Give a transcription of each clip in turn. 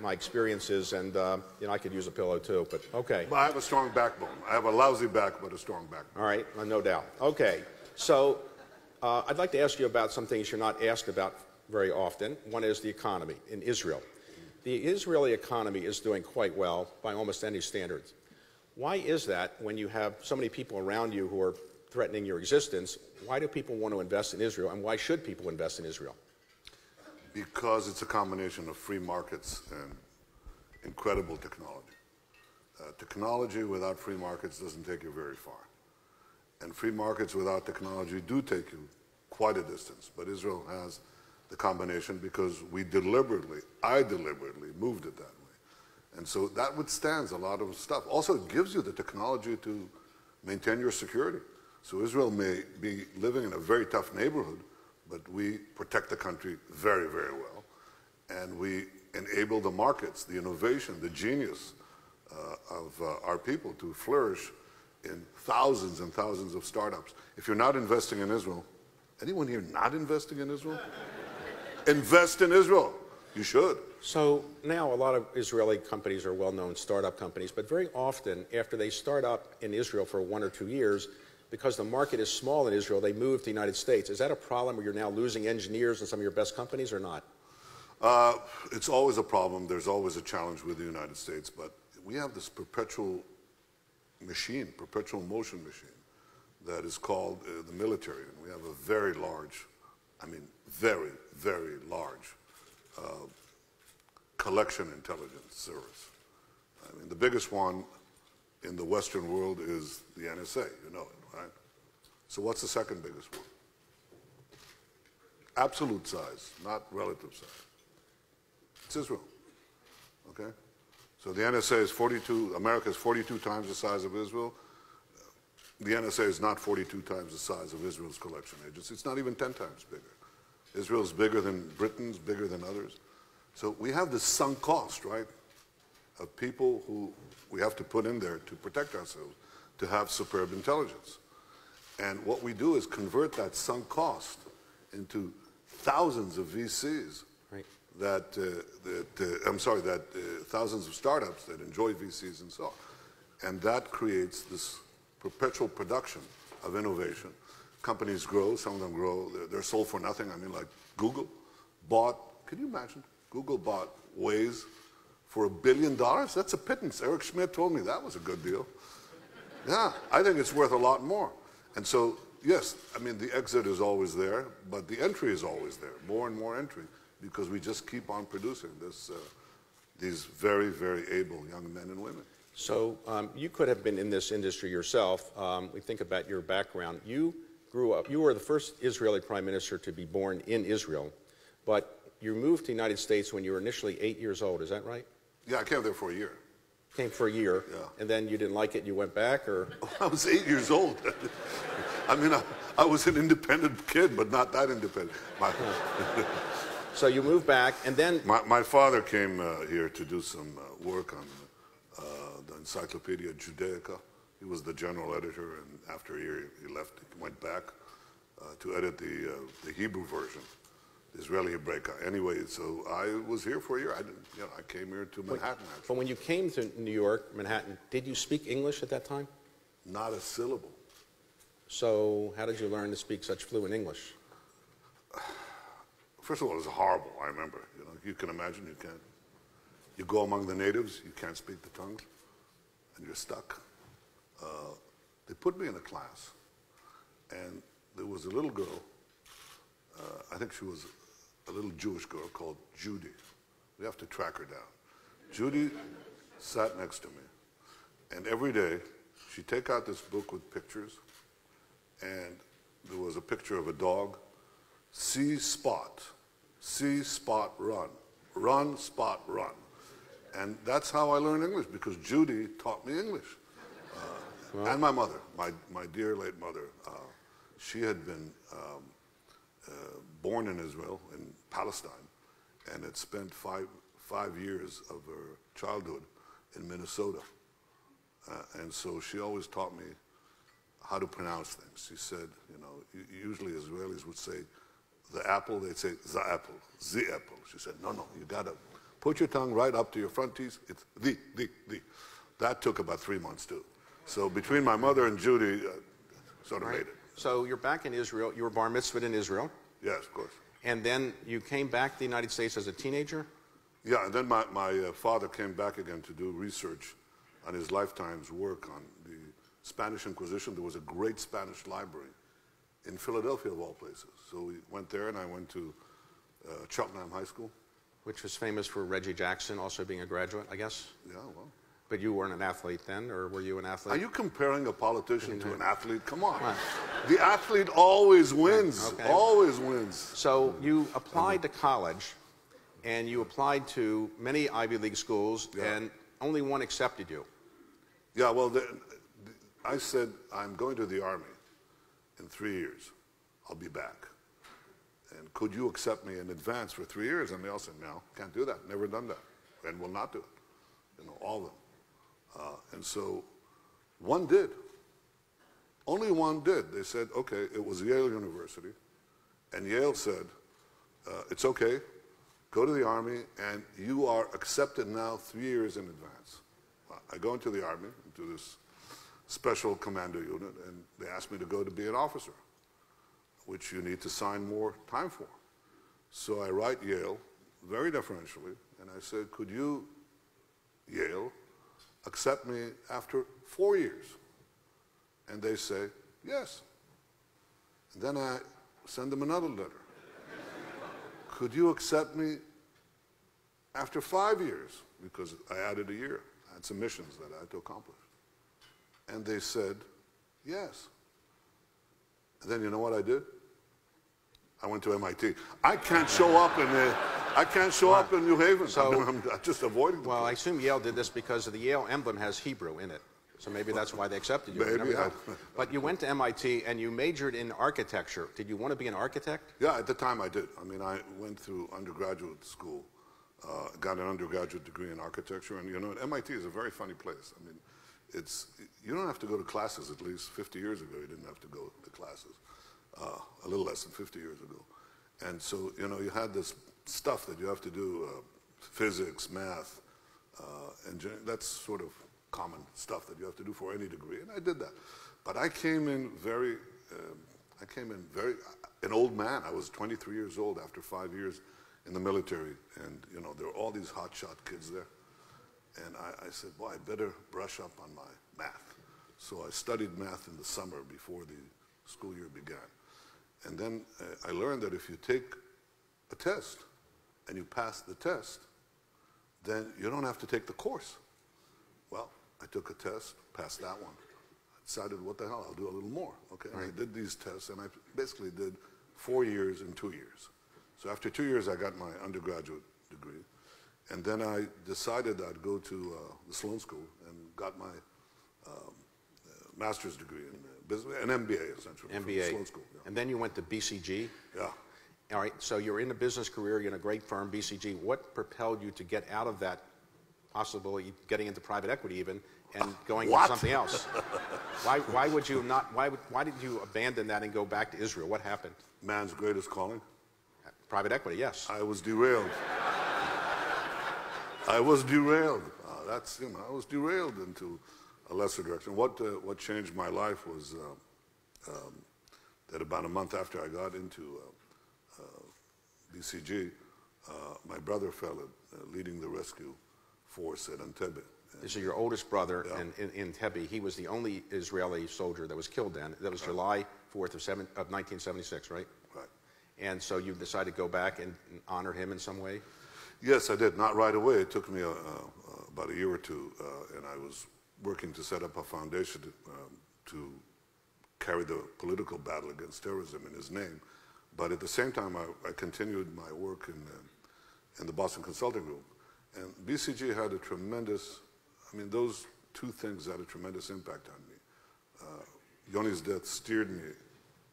my experiences, and you know, I could use a pillow too, but okay. But I have a strong backbone. I have a lousy back, but a strong backbone. All right, no doubt. Okay, so I'd like to ask you about some things you're not asked about very often. One is the economy in Israel. The Israeli economy is doing quite well by almost any standards. Why is that when you have so many people around you who are threatening your existence? Why do people want to invest in Israel, and why should people invest in Israel? Because it's a combination of free markets and incredible technology. Technology without free markets doesn't take you very far. And free markets without technology do take you quite a distance. But Israel has the combination because I deliberately moved it that way. And so that withstands a lot of stuff. Also, it gives you the technology to maintain your security. So Israel may be living in a very tough neighborhood, but we protect the country very, very well. And we enable the markets, the innovation, the genius of our people to flourish in thousands and thousands of startups. If you're not investing in Israel, anyone here not investing in Israel? Invest in Israel. You should. So now a lot of Israeli companies are well-known startup companies, but very often after they start up in Israel for 1 or 2 years, because the market is small in Israel, they move to the United States. Is that a problem where you're now losing engineers in some of your best companies or not? It's always a problem. There's always a challenge with the United States, but we have this perpetual motion machine that is called the military. And we have a very large, very, very large collection intelligence service. The biggest one in the Western world is the NSA, you know it, right? So what's the second biggest one? Absolute size, not relative size. It's Israel, okay? So the NSA is America is 42 times the size of Israel. The NSA is not 42 times the size of Israel's collection agency. It's not even 10 times bigger. Israel's bigger than Britain's, bigger than others. So we have this sunk cost, right, of people who we have to put in there to protect ourselves, to have superb intelligence. And what we do is convert that sunk cost into thousands of VCs, right, thousands of startups that enjoy VCs and so on. And that creates this perpetual production of innovation. Companies grow, some of them grow, they're sold for nothing. Like Google bought, can you imagine? Google bought Waze for $1 billion. That's a pittance. Eric Schmidt told me that was a good deal. Yeah, I think it's worth a lot more. And so, yes, the exit is always there, but the entry is always there, more and more entry, because we just keep on producing these very, very able young men and women. So you could have been in this industry yourself. We think about your background. You grew up, you were the first Israeli prime minister to be born in Israel, but you moved to the United States when you were initially 8 years old, is that right? Yeah, I came there for a year. Came for a year, yeah. And then you didn't like it, you went back, or? I was 8 years old. I was an independent kid, but not that independent. So you moved back, and then? My father came here to do some work on the Encyclopedia Judaica. He was the general editor, and after a year he left. He went back to edit the Hebrew version, the Israeli Hebraica. Anyway, so I was here for a year. I came here to Manhattan, actually. But when you came to New York, Manhattan, did you speak English at that time? Not a syllable. So how did you learn to speak such fluent English? First of all, it was horrible, I remember. You can imagine, you go among the natives, you can't speak the tongue, and you're stuck. They put me in a class, and there was a little girl, I think she was a little Jewish girl called Judy. We have to track her down. Judy sat next to me, and every day she'd take out this book with pictures, and there was a picture of a dog. See, spot, run. Run, spot, run. And that's how I learned English, because Judy taught me English. And my mother, my dear late mother, she had been born in Israel, in Palestine, and had spent five years of her childhood in Minnesota. And so she always taught me how to pronounce things. She said, usually Israelis would say the apple, they'd say the apple, the apple. She said, no, you gotta Put your tongue right up to your front teeth. It's the. That took about 3 months too. So between my mother and Judy, sort of made it. So you're back in Israel. You were bar mitzvahed in Israel. Yes, of course. And then you came back to the United States as a teenager? Yeah, and then my father came back again to do research on his lifetime's work on the Spanish Inquisition. There was a great Spanish library in Philadelphia, of all places. So we went there, and I went to Cheltenham High School. Which was famous for Reggie Jackson also being a graduate, I guess? Yeah, well. But you weren't an athlete then, or were you an athlete? Are you comparing a politician to an athlete? Come on. The athlete always wins, okay. always wins. So you applied to college, and you applied to many Ivy League schools, and only one accepted you. Yeah, well, I said, I'm going to the Army in 3 years. I'll be back. And could you accept me in advance for 3 years? And they all said, no, can't do that, never done that, and will not do it. You know, all of them. And so one did. Only one did. They said, okay, it was Yale University. And Yale said, it's okay, go to the Army, and you are accepted now 3 years in advance. I go into the Army, into this special commando unit, and they asked me to go to be an officer, which you need to sign more time for. So I write Yale, very deferentially, and I said, could you, Yale, accept me after 4 years? And they say, yes. And then I send them another letter. Could you accept me after 5 years? Because I added a year. I had some missions that I had to accomplish. And they said, yes. And then you know what I did? I went to MIT. I can't show up in New Haven. So, I'm just avoiding the Well, place. I assume Yale did this because the Yale emblem has Hebrew in it. So maybe that's why they accepted you. Maybe. But you went to MIT and you majored in architecture. Did you want to be an architect? Yeah, at the time I did. I mean, I went through undergraduate school, got an undergraduate degree in architecture, and you know, MIT is a very funny place. I mean, you don't have to go to classes. At least 50 years ago, you didn't have to go to classes. A little less than 50 years ago. And so, you know, you had this stuff that you have to do, physics, math, engineering. That's sort of common stuff that you have to do for any degree, and I did that. But I came in an old man. I was 23 years old after 5 years in the military, and, you know, there were all these hotshot kids there. And I said, boy, I better brush up on my math. So I studied math in the summer before the school year began. And then I learned that if you take a test and you pass the test, then you don't have to take the course. Well, I took a test, passed that one. I decided, what the hell, I'll do a little more. Okay, right. And I did these tests, and I basically did 4 years in 2 years. So after 2 years, I got my undergraduate degree. And then I decided I'd go to the Sloan School and got my master's degree in business, an MBA, essentially. MBA. From Sloan School, yeah. And then you went to BCG? Yeah. All right, so you're in a business career, you're in a great firm, BCG. What propelled you to get out of that, possibly getting into private equity even, and going into something else? Why would you not, why did you abandon that and go back to Israel? What happened? Man's greatest calling? Private equity, yes. I was derailed. I was derailed. I was derailed into a lesser direction. What changed my life was that about a month after I got into BCG, my brother fell leading the rescue force at Entebbe. This is your oldest brother, Yeah. and in Entebbe, he was the only Israeli soldier that was killed then. That was July 4th of 1976, right? Right. And so you decided to go back and honor him in some way? Yes, I did. Not right away. It took me about a year or two, and I was working to set up a foundation to carry the political battle against terrorism in his name. But at the same time, I continued my work in the Boston Consulting Group. And BCG had a tremendous, I mean, those two things had a tremendous impact on me. Yoni's death steered me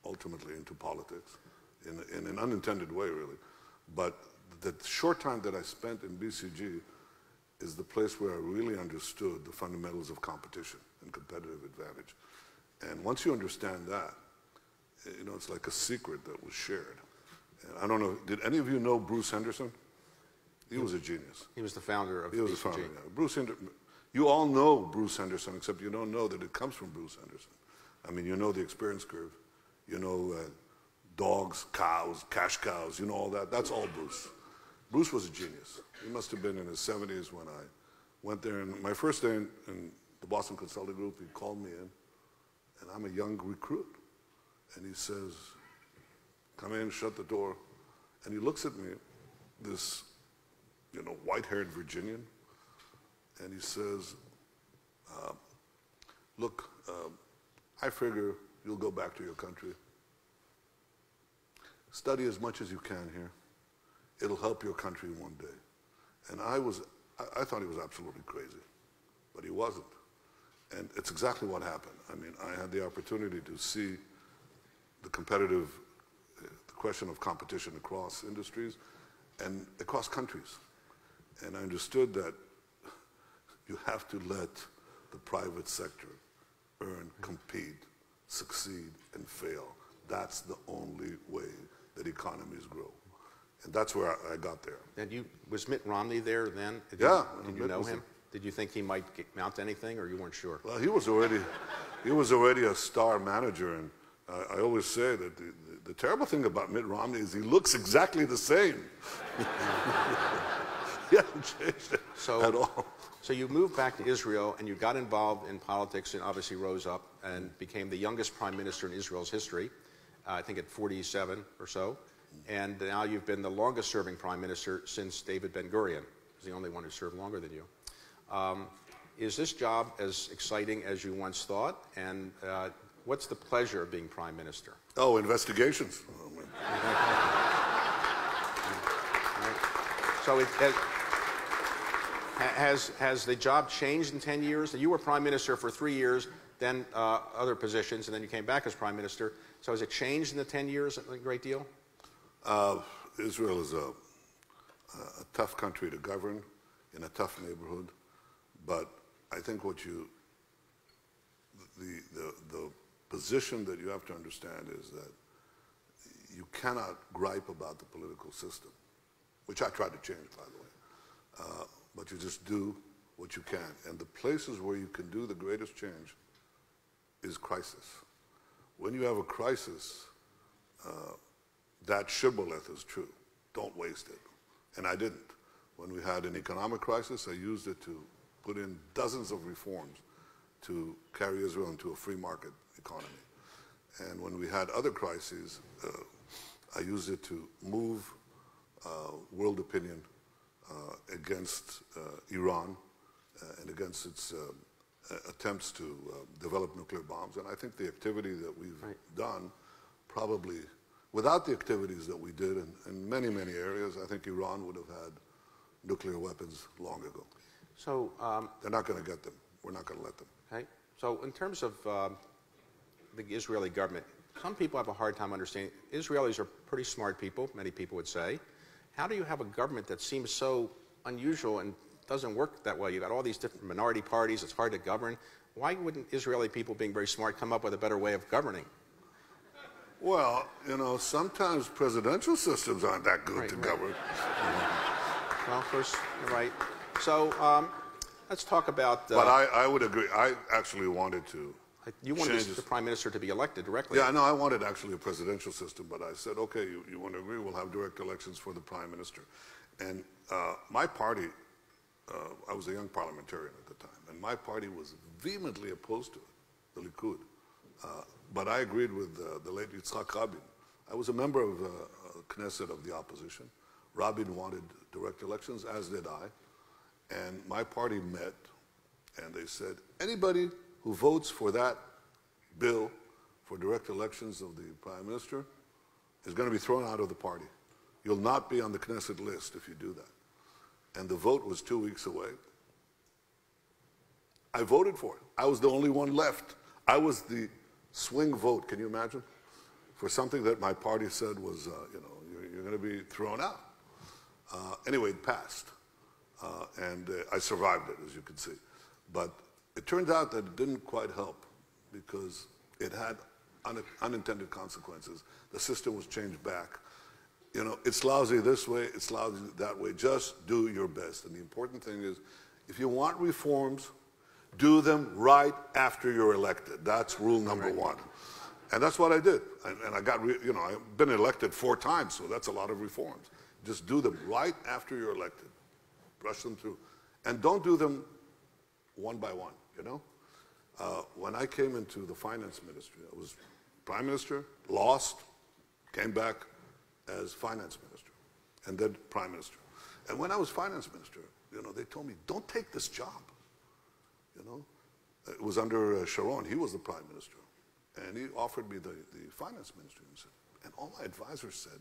ultimately into politics in an unintended way, really. But the short time that I spent in BCG is the place where I really understood the fundamentals of competition and competitive advantage. And once you understand that, you know, it's like a secret that was shared. And I don't know, did any of you know Bruce Henderson? He was a genius. He was the founder of He was the BCG. founder. Yeah. You all know Bruce Henderson, except you don't know that it comes from Bruce Henderson. I mean, you know the experience curve. You know dogs, cows, cash cows, you know all that. That's all Bruce. Bruce was a genius. He must have been in his 70s when I went there. And my first day in the Boston Consulting Group, he called me in, and I'm a young recruit. And he says, come in, shut the door. And he looks at me, this, white-haired Virginian, and he says, look, I figure you'll go back to your country. Study as much as you can here. It'll help your country one day. And I thought he was absolutely crazy, but he wasn't. And it's exactly what happened. I mean, I had the opportunity to see the question of competition across industries and across countries. And I understood that you have to let the private sector earn, compete, succeed, and fail. That's the only way that economies grow. And that's where I got there. And was Mitt Romney there then? Did you know him? Did you think he might mount anything, or you weren't sure? Well, he was already a star manager, and I always say that the terrible thing about Mitt Romney is he looks exactly the same. He hasn't changed at all. So you moved back to Israel, and you got involved in politics, and obviously rose up and became the youngest prime minister in Israel's history, I think at 47 or so. And now you've been the longest-serving prime minister since David Ben-Gurion. He's the only one who served longer than you. Is this job as exciting as you once thought? And what's the pleasure of being prime minister? Oh, investigations. So has the job changed in 10 years? You were prime minister for 3 years, then other positions, and then you came back as prime minister. So has it changed in the 10 years a great deal? Israel is a tough country to govern in a tough neighborhood, but I think the position that you have to understand is that you cannot gripe about the political system, which I tried to change, by the way, but you just do what you can. And the places where you can do the greatest change is crisis. When you have a crisis, that shibboleth is true. Don't waste it. And I didn't. When we had an economic crisis, I used it to put in dozens of reforms to carry Israel into a free market economy. And when we had other crises, I used it to move world opinion against Iran and against its attempts to develop nuclear bombs. And I think the activity that we've done probably, without the activities that we did in many, many areas, I think Iran would have had nuclear weapons long ago. So they're not going to get them. We're not going to let them. Okay. So in terms of the Israeli government, some people have a hard time understanding. Israelis are pretty smart people, many people would say. How do you have a government that seems so unusual and doesn't work that well? You've got all these different minority parties. It's hard to govern. Why wouldn't Israeli people, being very smart, come up with a better way of governing? Well, sometimes presidential systems aren't that good to govern. Well, of course, you're right. So let's talk about... but I would agree. I actually wanted to... You wanted the prime minister to be elected directly. Yeah, no, I wanted actually a presidential system, but I said, okay, you want to agree, we'll have direct elections for the prime minister. And my party, I was a young parliamentarian at the time, and my party was vehemently opposed to it, the Likud. But I agreed with the late Yitzhak Rabin. I was a member of Knesset of the opposition. Rabin wanted direct elections, as did I. And my party met, and they said, anybody who votes for that bill for direct elections of the prime minister is going to be thrown out of the party. You'll not be on the Knesset list if you do that. And the vote was 2 weeks away. I voted for it. I was the only one left. I was the swing vote, can you imagine? For something that my party said was, you're going to be thrown out. Anyway, it passed. And I survived it, as you can see. But it turned out that it didn't quite help because it had unintended consequences. The system was changed back. you know, it's lousy this way, it's lousy that way. Just do your best. And the important thing is, if you want reforms, do them right after you're elected. That's rule number one. And that's what I did. And I got, you know, I've been elected 4 times, so that's a lot of reforms. Just do them right after you're elected. Brush them through. And don't do them one by one, you know? When I came into the finance ministry, I was prime minister, lost, came back as finance minister, and then prime minister. And when I was finance minister, you know, they told me, don't take this job, you know? It was under Sharon. He was the prime minister. And he offered me the finance ministry. And all my advisors said,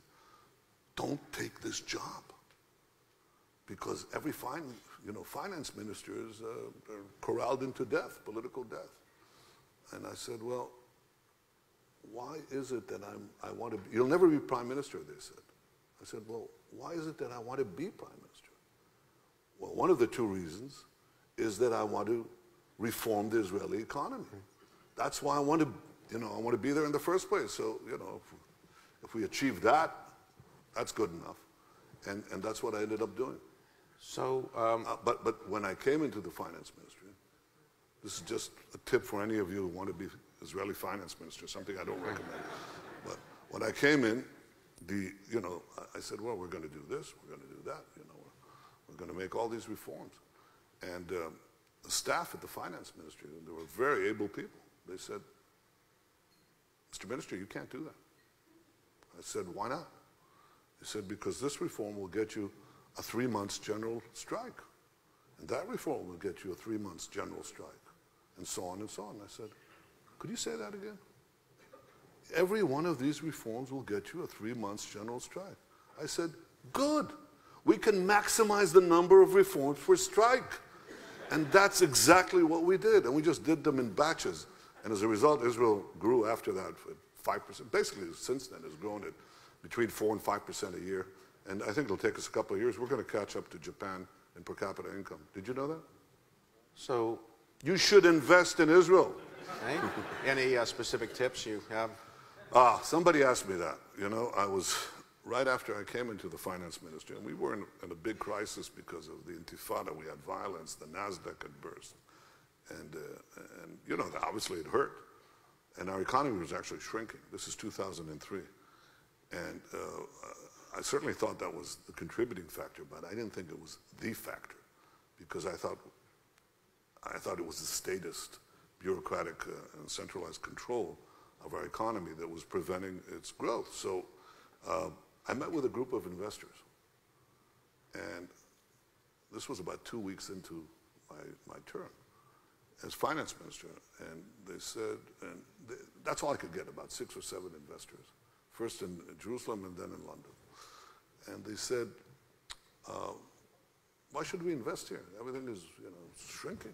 don't take this job. Because every finance minister is corralled into death, political death. And I said, well, why is it that I want to be, you'll never be prime minister, they said. I said, well, why is it that I want to be prime minister? Well, one of the 2 reasons is that I want to reform the Israeli economy. That's why I want to, you know, I want to be there in the first place. So, you know, if we achieve that, that's good enough. And that's what I ended up doing. So, but when I came into the finance ministry, this is just a tip for any of you who want to be Israeli finance minister, something I don't recommend. But when I came in, you know, I said, well, we're going to do this, we're going to do that, you know, we're going to make all these reforms. And the staff at the finance ministry, they were very able people. They said, Mr. Minister, you can't do that. I said, why not? He said, because this reform will get you a 3 months general strike. And that reform will get you a 3 months general strike. And so on and so on. I said, could you say that again? Every one of these reforms will get you a 3 months general strike. I said, good. We can maximize the number of reforms for strike. And that's exactly what we did. And we just did them in batches. And as a result, Israel grew after that at 5%. Basically, since then, has grown at between 4 and 5% a year. And I think it'll take us a couple of years. We're going to catch up to Japan in per capita income. Did you know that? So you should invest in Israel. Any specific tips you have? Somebody asked me that. You know, I was right after I came into the finance ministry, and we were in a big crisis because of the Intifada. We had violence. The NASDAQ had burst. And you know, obviously it hurt. And our economy was actually shrinking. This is 2003. And I certainly thought that was the contributing factor, but I didn't think it was the factor, because I thought it was the statist, bureaucratic, and centralized control of our economy that was preventing its growth. So I met with a group of investors, and this was about 2 weeks into my term as finance minister, and they said, and that's all I could get, about 6 or 7 investors, first in Jerusalem and then in London. And they said, why should we invest here? Everything is, you know, shrinking,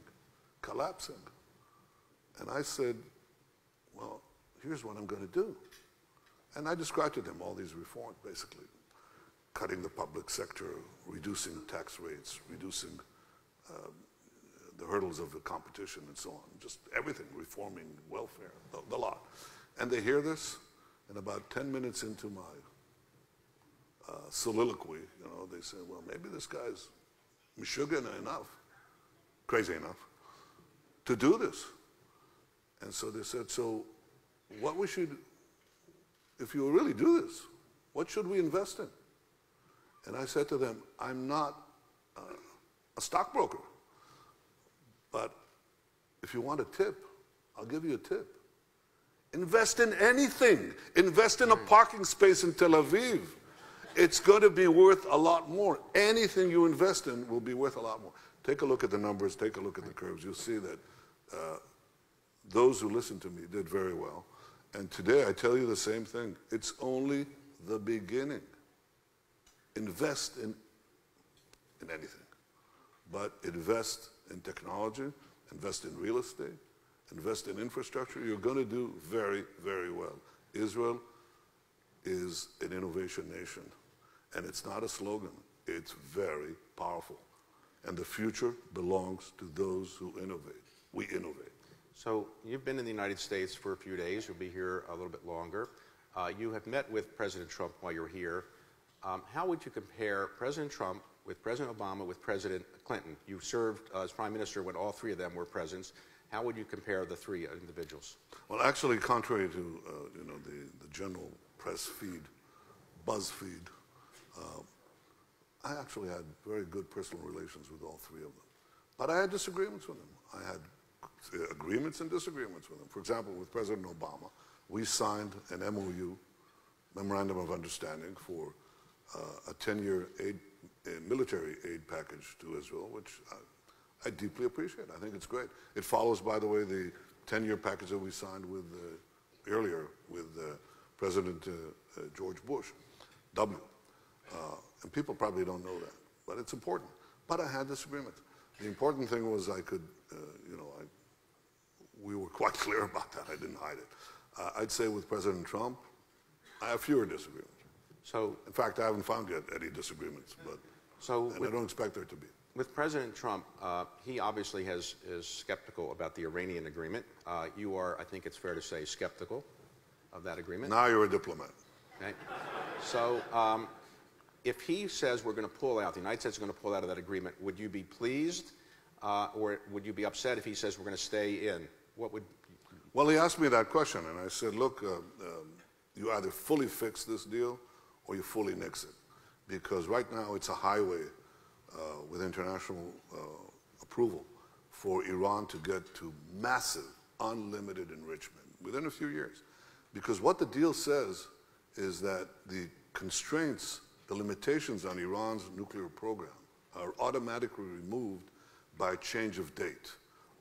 collapsing. And I said, well, here's what I'm going to do. And I described to them all these reforms, basically. Cutting the public sector, reducing tax rates, reducing the hurdles of the competition and so on. Just everything, reforming welfare, the lot. And they hear this, and about 10 minutes into my soliloquy, you know, they say, well, maybe this guy's mishugana enough, crazy enough, to do this. And so they said, so what we should, if you really do this, what should we invest in? And I said to them, I'm not a stockbroker, but if you want a tip, I'll give you a tip. Invest in anything. Invest in a parking space in Tel Aviv. It's going to be worth a lot more. Anything you invest in will be worth a lot more. Take a look at the numbers, take a look at the curves. You'll see that those who listened to me did very well. And today I tell you the same thing. It's only the beginning. Invest in anything, but invest in technology, invest in real estate, invest in infrastructure. You're going to do very, very well. Israel is an innovation nation, and it's not a slogan. It's very powerful, and the future belongs to those who innovate. We innovate. So you've been in the United States for a few days. You'll be here a little bit longer. You have met with President Trump while you're here. how would you compare President Trump with President Obama with President Clinton? You served as prime minister when all three of them were presidents. How would you compare the three individuals? Well, actually, contrary to the general press feed, BuzzFeed, I actually had very good personal relations with all three of them. But I had disagreements with them. I had agreements and disagreements with them. For example, with President Obama, we signed an MOU, Memorandum of Understanding, for a 10-year military aid package to Israel, which I deeply appreciate. I think it's great. It follows, by the way, the 10-year package that we signed with earlier with President George Bush, W. And people probably don't know that, but it's important. But I had disagreements. The important thing was I could, we were quite clear about that. I didn't hide it. I'd say with President Trump, I have fewer disagreements. So, in fact, I haven't found yet any disagreements, but I don't expect there to be. With President Trump, he obviously is skeptical about the Iranian agreement. You are, I think it's fair to say, skeptical of that agreement. Now you're a diplomat. Okay. So, if he says we're going to pull out, the United States is going to pull out of that agreement, would you be pleased, or would you be upset if he says we're going to stay in? What would? Well, he asked me that question, and I said, look, you either fully fix this deal or you fully nix it, because right now it's a highway with international approval for Iran to get to massive, unlimited enrichment within a few years. Because what the deal says is that the constraints, the limitations on Iran's nuclear program are automatically removed by change of date.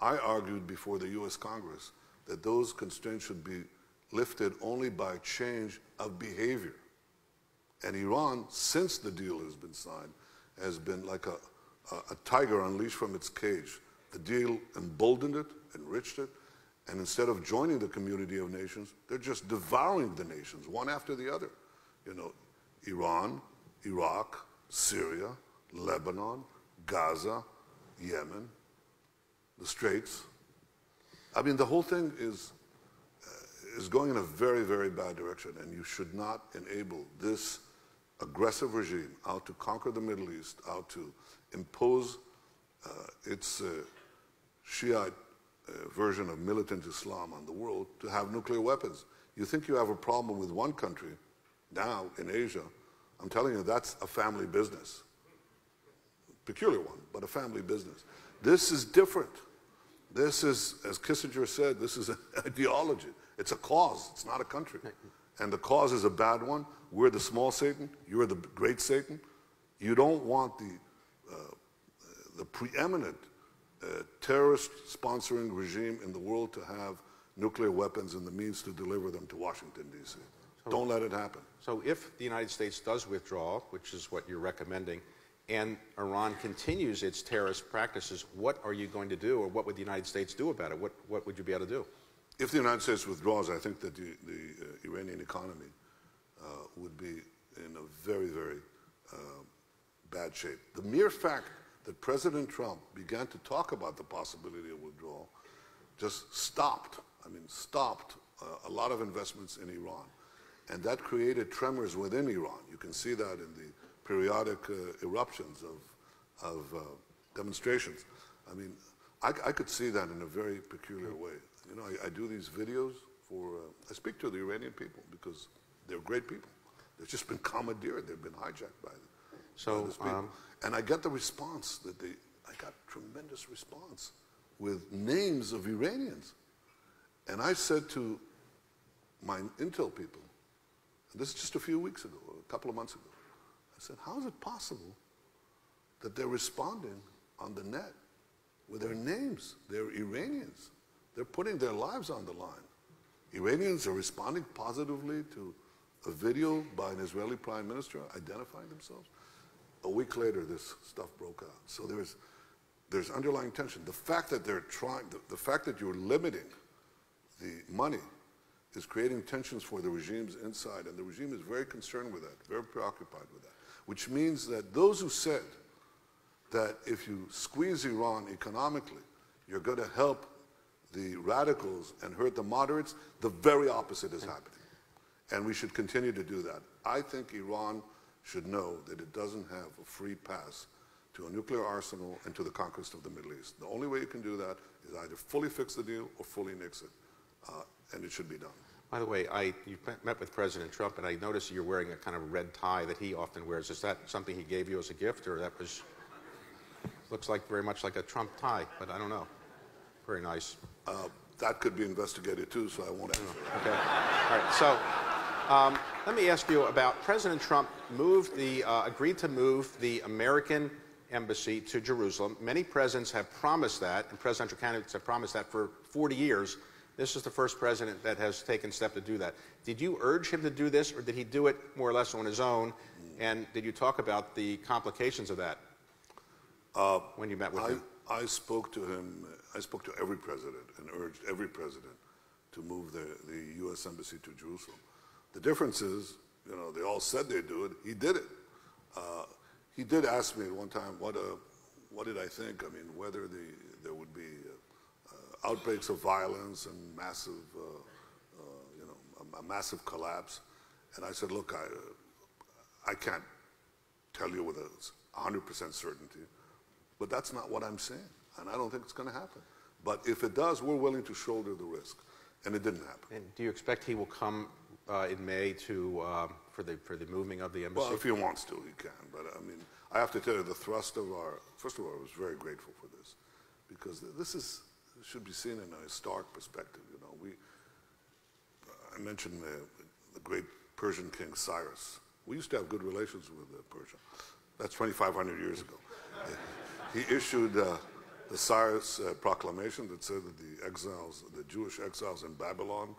I argued before the U.S. Congress that those constraints should be lifted only by change of behavior. And Iran, since the deal has been signed, has been like a tiger unleashed from its cage. The deal emboldened it, enriched it, and instead of joining the community of nations, they're just devouring the nations, one after the other. You know, Iran, Iraq, Syria, Lebanon, Gaza, Yemen, the Straits. I mean, the whole thing is going in a very, very bad direction, and you should not enable this aggressive regime out to conquer the Middle East, out to impose its Shiite version of militant Islam on the world, to have nuclear weapons. You think you have a problem with one country now in Asia, I'm telling you, that's a family business. Peculiar one, but a family business. This is different. This is, as Kissinger said, this is an ideology. It's a cause, it's not a country. And the cause is a bad one. We're the small Satan, you're the great Satan. You don't want the preeminent terrorist-sponsoring regime in the world to have nuclear weapons and the means to deliver them to Washington, D.C. Don't let it happen. So if the United States does withdraw, which is what you're recommending, and Iran continues its terrorist practices, what are you going to do, or what would the United States do about it? What would you be able to do? If the United States withdraws, I think that the Iranian economy would be in a very, very bad shape. The mere fact that President Trump began to talk about the possibility of withdrawal just stopped a lot of investments in Iran. And that created tremors within Iran. You can see that in the periodic eruptions of demonstrations. I mean, I could see that in a very peculiar way. You know, I do these videos for, I speak to the Iranian people because they're great people. They've just been commandeered. They've been hijacked by this people. And I get the response that I got tremendous response with names of Iranians. And I said to my intel people, and this is just a few weeks ago, a couple of months ago, I said, how is it possible that they're responding on the net with their names? They're Iranians. They're putting their lives on the line. Iranians are responding positively to a video by an Israeli prime minister identifying themselves. A week later, this stuff broke out. So there's underlying tension. The fact that they're trying, the fact that you're limiting the money is creating tensions for the regimes inside, and the regime is very concerned with that, very preoccupied with that, which means that those who said that if you squeeze Iran economically, you're going to help the radicals and hurt the moderates, the very opposite is happening. And we should continue to do that. I think Iran should know that it doesn't have a free pass to a nuclear arsenal and to the conquest of the Middle East. The only way you can do that is either fully fix the deal or fully nix it, and it should be done. By the way, you met with President Trump, and I noticed you're wearing a kind of red tie that he often wears. Is that something he gave you as a gift, or that was, looks like very much like a Trump tie, but I don't know. Very nice. That could be investigated too, so I won't answer. Okay. All right. So let me ask you about President Trump agreed to move the American embassy to Jerusalem. Many presidents have promised that, and presidential candidates have promised that for 40 years. This is the first president that has taken step to do that. Did you urge him to do this, or did he do it more or less on his own? And did you talk about the complications of that when you met with him? I spoke to him. I spoke to every president and urged every president to move the U.S. embassy to Jerusalem. The difference is, you know, they all said they'd do it. He did it. He did ask me at one time, what did I think? I mean, whether there would be outbreaks of violence and massive, a massive collapse. And I said, look, I can't tell you with 100% certainty, but that's not what I'm saying, and I don't think it's going to happen. But if it does, we're willing to shoulder the risk, and it didn't happen. And do you expect he will come in May for the moving of the embassy? Well, if he wants to, he can. But I mean, I have to tell you, the thrust of first of all, I was very grateful for this, because this should be seen in a historic perspective. You know, I mentioned the great Persian king Cyrus. We used to have good relations with Persia. That's 2,500 years ago. He issued the Cyrus proclamation that said that the Jewish exiles in Babylon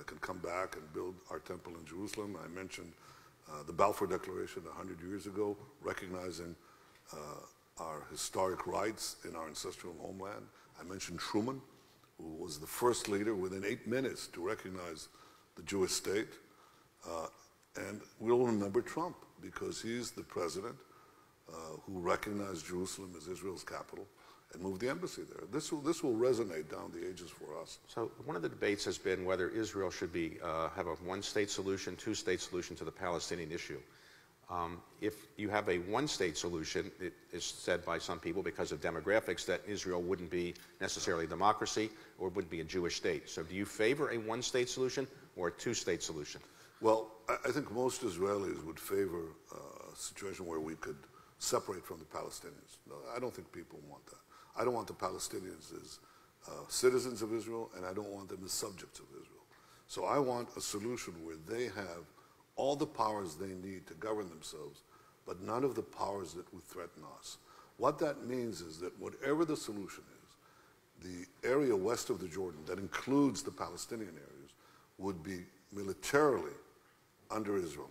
can come back and build our temple in Jerusalem. I mentioned the Balfour Declaration 100 years ago, recognizing our historic rights in our ancestral homeland. I mentioned Truman, who was the first leader within 8 minutes to recognize the Jewish state. And we'll remember Trump, because he's the president who recognized Jerusalem as Israel's capital and moved the embassy there. This will resonate down the ages for us. So one of the debates has been whether Israel should have a one-state solution, two-state solution to the Palestinian issue. If you have a one-state solution, it is said by some people, because of demographics, that Israel wouldn't be necessarily a democracy or wouldn't be a Jewish state. So do you favor a one-state solution or a two-state solution? Well, I think most Israelis would favor a situation where we could separate from the Palestinians. No, I don't think people want that. I don't want the Palestinians as citizens of Israel, and I don't want them as subjects of Israel. So I want a solution where they have all the powers they need to govern themselves, but none of the powers that would threaten us. What that means is that whatever the solution is, the area west of the Jordan, that includes the Palestinian areas, would be militarily under Israel.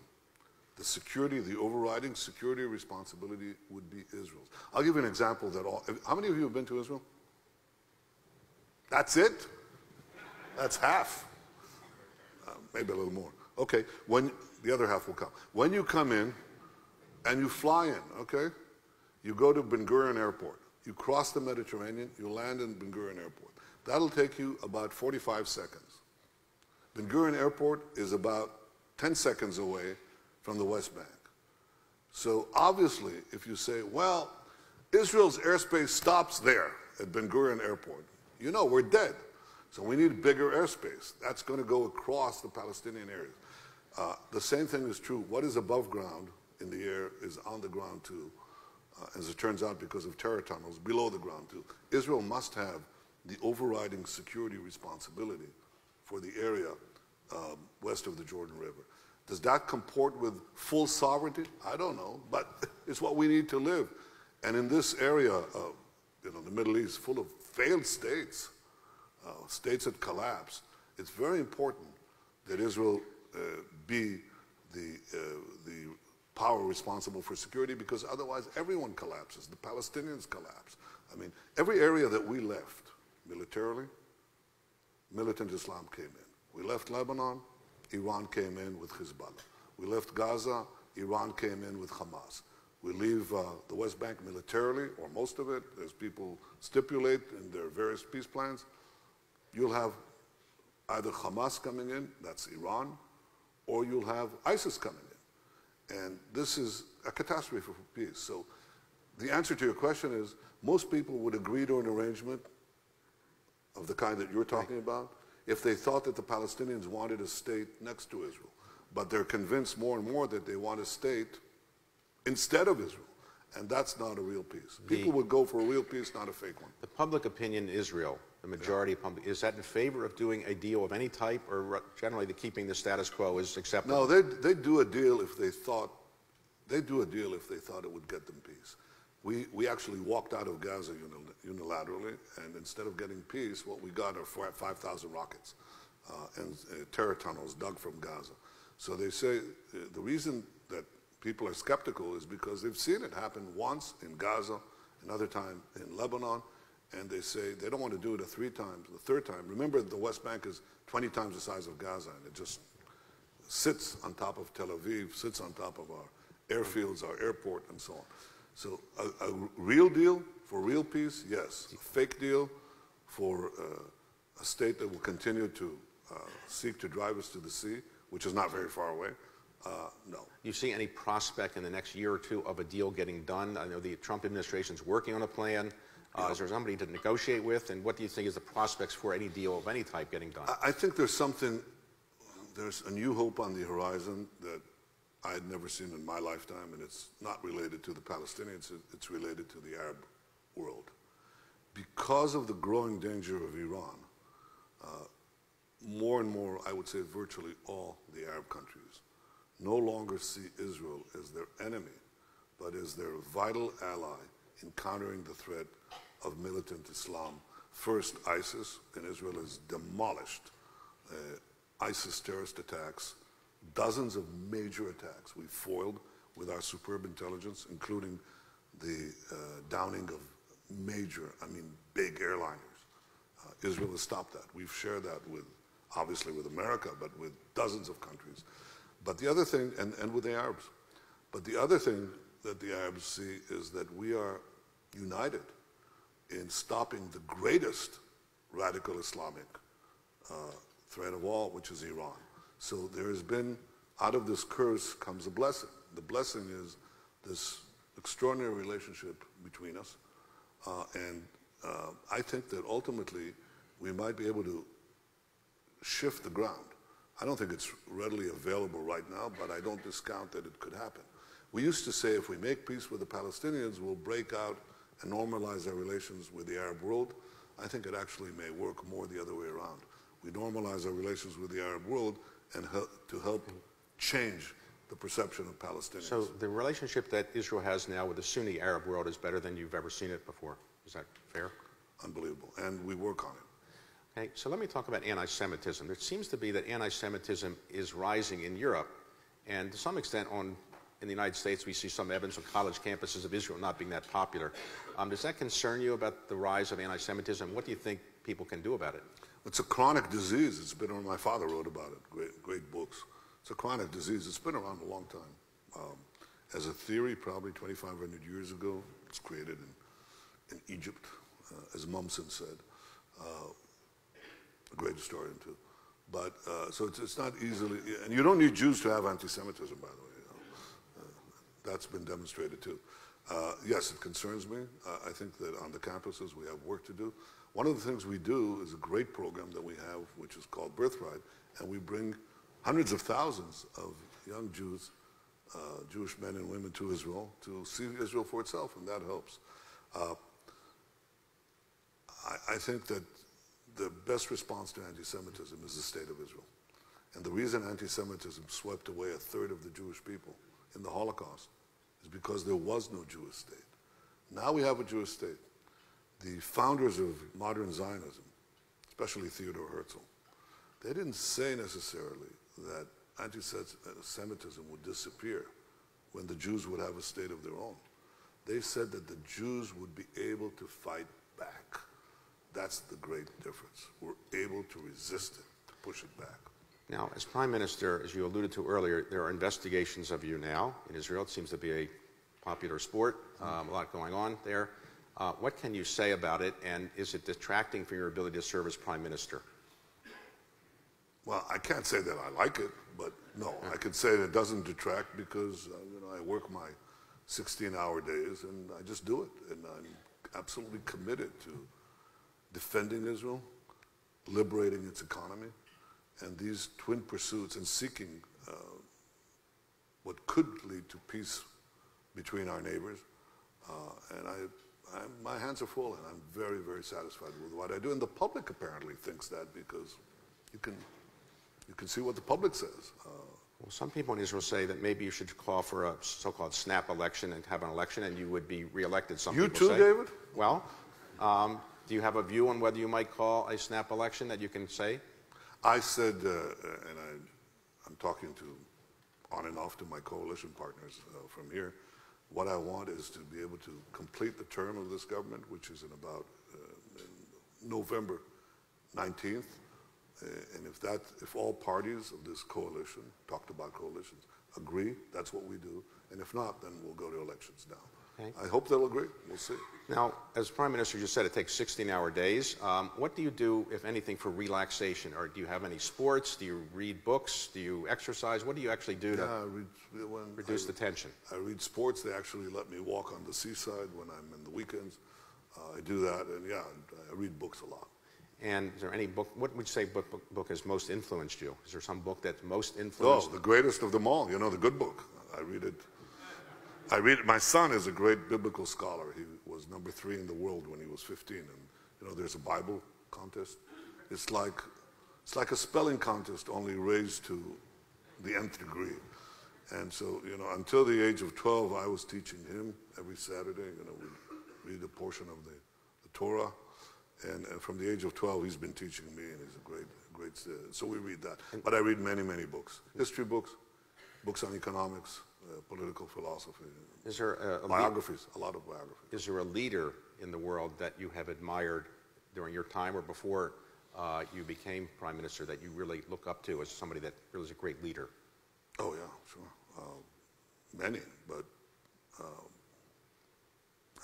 The overriding security responsibility would be Israel's. I'll give you an example how many of you have been to Israel? That's it? That's half. Maybe a little more. Okay, the other half will come. When you come in and you fly in, okay, you go to Ben Gurion Airport. You cross the Mediterranean, you land in Ben Gurion Airport. That'll take you about 45 seconds. Ben Gurion Airport is about 10 seconds away from the West Bank. So obviously, if you say, well, Israel's airspace stops there at Ben Gurion Airport, you know, we're dead. So we need bigger airspace. That's going to go across the Palestinian areas. The same thing is true. What is above ground in the air is on the ground too, as it turns out, because of terror tunnels below the ground too. Israel must have the overriding security responsibility for the area west of the Jordan River. Does that comport with full sovereignty? I don't know, but it's what we need to live. And in this area, the Middle East, full of failed states, states that collapse, it's very important that Israel be the power responsible for security, because otherwise everyone collapses. The Palestinians collapse. I mean, every area that we left militarily, militant Islam came in. We left Lebanon, Iran came in with Hezbollah. We left Gaza, Iran came in with Hamas. We leave the West Bank militarily, or most of it, as people stipulate in their various peace plans. You'll have either Hamas coming in, that's Iran, or you'll have ISIS coming And this is a catastrophe for peace. So the answer to your question is most people would agree to an arrangement of the kind that you're talking about if they thought that the Palestinians wanted a state next to Israel. But they're convinced more and more that they want a state instead of Israel. And that's not a real peace. People would go for a real peace, not a fake one. The public opinion in Israel, the majority of public, is that in favor of doing a deal of any type, or generally the keeping the status quo is acceptable? No, they'd do a deal if they thought it would get them peace. We actually walked out of Gaza unilaterally, and instead of getting peace, what we got are 5,000 rockets and terror tunnels dug from Gaza. So they say the reason that people are skeptical is because they've seen it happen once in Gaza, another time in Lebanon, and they say they don't want to do it the third time. Remember, the West Bank is 20 times the size of Gaza, and it just sits on top of Tel Aviv, sits on top of our airfields, our airport, and so on. So a real deal for real peace, yes. A fake deal for a state that will continue to seek to drive us to the sea, which is not very far away, no. Do you see any prospect in the next year or two of a deal getting done? I know the Trump administration's working on a plan. Is there somebody to negotiate with? And what do you think is the prospects for any deal of any type getting done? I think there's a new hope on the horizon that I had never seen in my lifetime, and it's not related to the Palestinians, it's related to the Arab world. Because of the growing danger of Iran, more and more, I would say virtually all the Arab countries, no longer see Israel as their enemy, but as their vital ally in countering the threat of militant Islam. First, ISIS, and Israel has demolished ISIS terrorist attacks, dozens of major attacks we've foiled with our superb intelligence, including the downing of big airliners. Israel has stopped that. We've shared that obviously with America, but with dozens of countries. But the other thing, and with the Arabs, but the other thing that the Arabs see is that we are united in stopping the greatest radical Islamic threat of all, which is Iran. So there has been, out of this curse comes a blessing. The blessing is this extraordinary relationship between us. I think that ultimately we might be able to shift the ground. I don't think it's readily available right now, but I don't discount that it could happen. We used to say if we make peace with the Palestinians, we'll break out and normalize our relations with the Arab world. I think it actually may work more the other way around. We normalize our relations with the Arab world and to help change the perception of Palestinians. So the relationship that Israel has now with the Sunni Arab world is better than you've ever seen it before. Is that fair? Unbelievable. And we work on it. Okay, so let me talk about anti-Semitism. There seems to be that anti-Semitism is rising in Europe, and to some extent in the United States we see some evidence of college campuses of Israel not being that popular. Does that concern you about the rise of anti-Semitism? What do you think people can do about it? It's a chronic disease. It's been around. My father wrote about it, great books. It's a chronic disease. It's been around a long time. As a theory, probably 2,500 years ago, it's created in Egypt, as Mumsen said. A great historian too. But so it's not easily, and you don't need Jews to have anti-Semitism, by the way. That's been demonstrated too. Yes, it concerns me. I think that on the campuses we have work to do. One of the things we do is a great program that we have, which is called Birthright, and we bring hundreds of thousands of young Jews, Jewish men and women to Israel to see Israel for itself, and that helps. I think that the best response to anti-Semitism is the state of Israel. And the reason anti-Semitism swept away a third of the Jewish people in the Holocaust is because there was no Jewish state. Now we have a Jewish state. The founders of modern Zionism, especially Theodor Herzl, they didn't say necessarily that anti-Semitism would disappear when the Jews would have a state of their own. They said that the Jews would be able to fight back. That's the great difference. We're able to resist it, to push it back. Now, as Prime Minister, as you alluded to earlier, there are investigations of you now in Israel. It seems to be a popular sport, a lot going on there. What can you say about it, and is it detracting from your ability to serve as Prime Minister? Well, I can't say that I like it, But no, I could say it doesn't detract because I work my 16-hour days and I just do it. And I'm absolutely committed to defending Israel, liberating its economy, and these twin pursuits and seeking what could lead to peace between our neighbors. And my hands are full, and I'm very, very satisfied with what I do. And the public apparently thinks that because you can see what the public says. Well, some people in Israel say that maybe you should call for a so-called snap election and have an election, and you would be reelected. Some You people too, say. David? Well, do you have a view on whether you might call a snap election that you can say? I said, and I'm talking to on and off to my coalition partners from here, what I want is to be able to complete the term of this government, which is in about November 19th. And if all parties of this coalition, talked about coalitions, agree, that's what we do. And if not, then we'll go to elections now. Okay. I hope they'll agree. We'll see. Now, as Prime Minister just said, it takes 16-hour days. What do you do, if anything, for relaxation? Or do you have any sports? Do you read books? Do you exercise? What do you actually do to reduce the tension? I read sports. They actually let me walk on the seaside when I'm in the weekends. I do that, and yeah, I read books a lot. And is there any book, what would you say book has most influenced you? Is there some book that's most influenced? Oh, the greatest of them all, the good book. I read it. My son is a great biblical scholar. He was number 3 in the world when he was 15. And, there's a Bible contest. It's like a spelling contest, only raised to the nth degree. And so, until the age of 12, I was teaching him every Saturday. We'd read a portion of the Torah. And from the age of 12, he's been teaching me, and he's a great, so we read that. But I read many, many books. History books, books on economics, political philosophy. Is there biographies, a lot of biographies. Is there a leader in the world that you have admired during your time or before you became Prime Minister that you really look up to as somebody that really is a great leader? Oh, yeah, sure. Many, but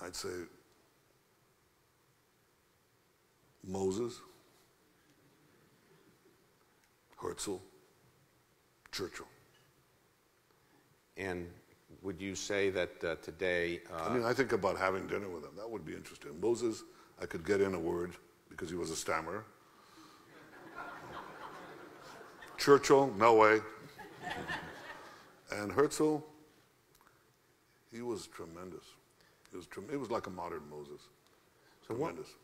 I'd say Moses, Herzl, Churchill. And would you say that today... I think about having dinner with him. That would be interesting. Moses, I could get in a word because he was a stammerer. Churchill, no way. And Herzl, he was tremendous. It was like a modern Moses. So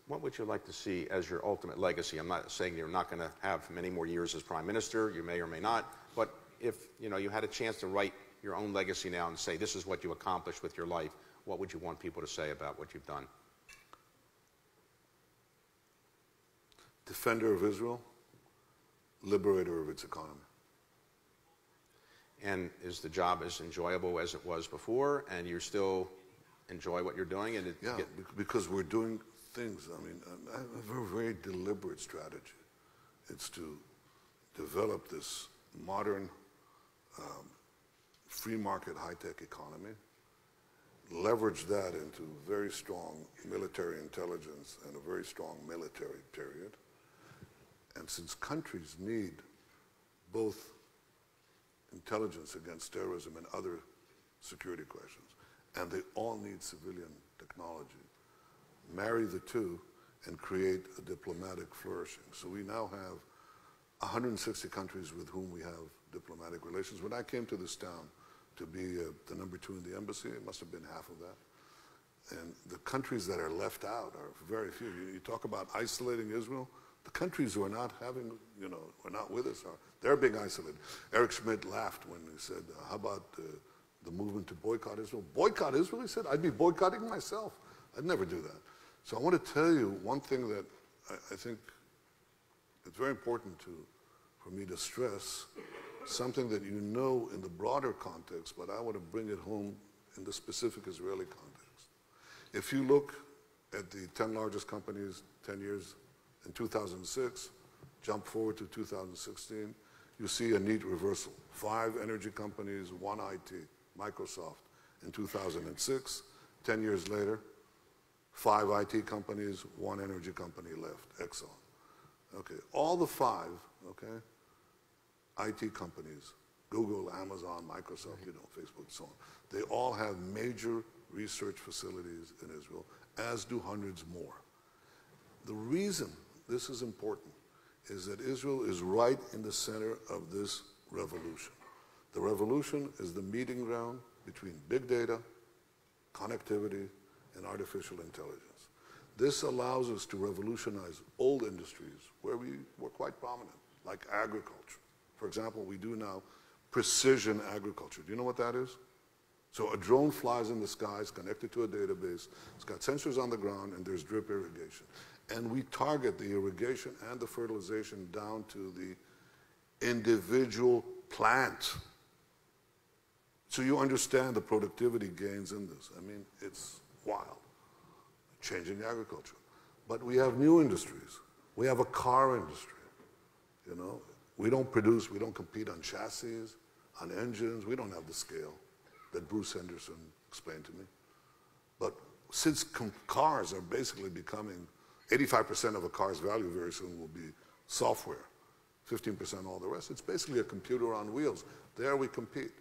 what would you like to see as your ultimate legacy? I'm not saying you're not going to have many more years as Prime Minister. You may or may not. But if you had a chance to write your own legacy now and say this is what you accomplished with your life, what would you want people to say about what you've done? Defender of Israel, liberator of its economy. And is the job as enjoyable as it was before, and you still enjoy what you're doing? And because we're doing things. I have a very deliberate strategy. It's to develop this modern, free market, high-tech economy, leverage that into very strong military intelligence and a very strong military period. And since countries need both intelligence against terrorism and other security questions, and they all need civilian technology, marry the two and create a diplomatic flourishing. So we now have 160 countries with whom we have diplomatic relations. When I came to this town to be the number 2 in the embassy, it must have been half of that. And the countries that are left out are very few. You talk about isolating Israel, the countries who are not having, are not with us, they're being isolated. Eric Schmidt laughed when he said, how about the movement to boycott Israel? Boycott Israel? He said, I'd be boycotting myself. I'd never do that. So I want to tell you one thing that I think it's very important for me to stress, something that you know in the broader context, but I want to bring it home in the specific Israeli context. If you look at the 10 largest companies 10 years in 2006, jump forward to 2016, you see a neat reversal. 5 energy companies, 1 IT, Microsoft in 2006. 10 years later, 5 IT companies, 1 energy company left, Exxon. Okay, all the 5, okay, IT companies, Google, Amazon, Microsoft, Facebook, and so on, they all have major research facilities in Israel, as do hundreds more. The reason this is important is that Israel is right in the center of this revolution. The revolution is the meeting ground between big data, connectivity, and artificial intelligence. This allows us to revolutionize old industries where we were quite prominent, like agriculture. For example, we do now precision agriculture. Do you know what that is? So a drone flies in the sky, it's connected to a database, it's got sensors on the ground, and there's drip irrigation. And we target the irrigation and the fertilization down to the individual plant. So you understand the productivity gains in this. I mean, it's wild, changing agriculture. But we have new industries. We have a car industry, you know. We don't compete on chassis, on engines. We don't have the scale that Bruce Henderson explained to me. But since cars are basically becoming, 85% of a car's value very soon will be software, 15% all the rest. It's basically a computer on wheels. There we compete.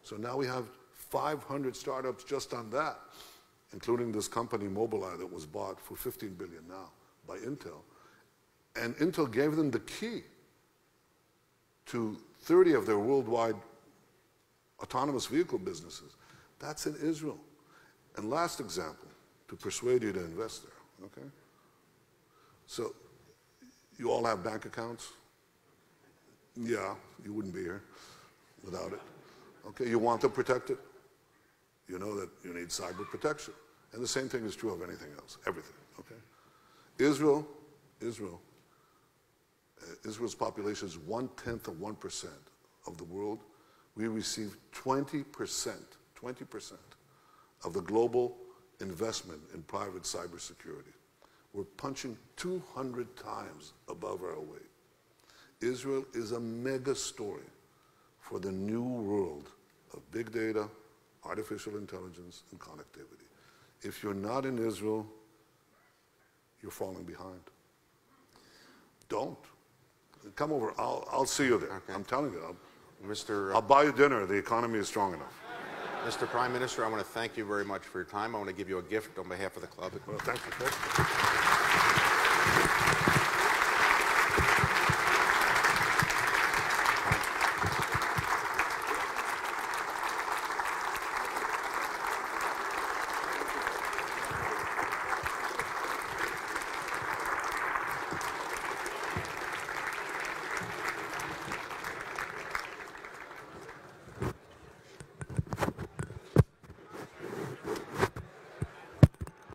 So now we have 500 startups just on that, including this company, Mobileye, that was bought for $15 billion now by Intel. And Intel gave them the key to 30 of their worldwide autonomous vehicle businesses. That's in Israel. And last example, to persuade you to invest there, okay? So you all have bank accounts? Yeah, you wouldn't be here without it. Okay, you want to protect it? You know that you need cyber protection. And the same thing is true of anything else, everything, okay? Israel's population is 1/10 of 1% of the world. We receive 20% of the global investment in private cybersecurity. We're punching 200 times above our weight. Israel is a mega story for the new world of big data, artificial intelligence, and connectivity. If you're not in Israel, you're falling behind. Don't. Come over. I'll see you there. Okay. I'm telling you. I'll buy you dinner. The economy is strong enough. Mr. Prime Minister, I want to thank you very much for your time. I want to give you a gift on behalf of the club. Well, thank you.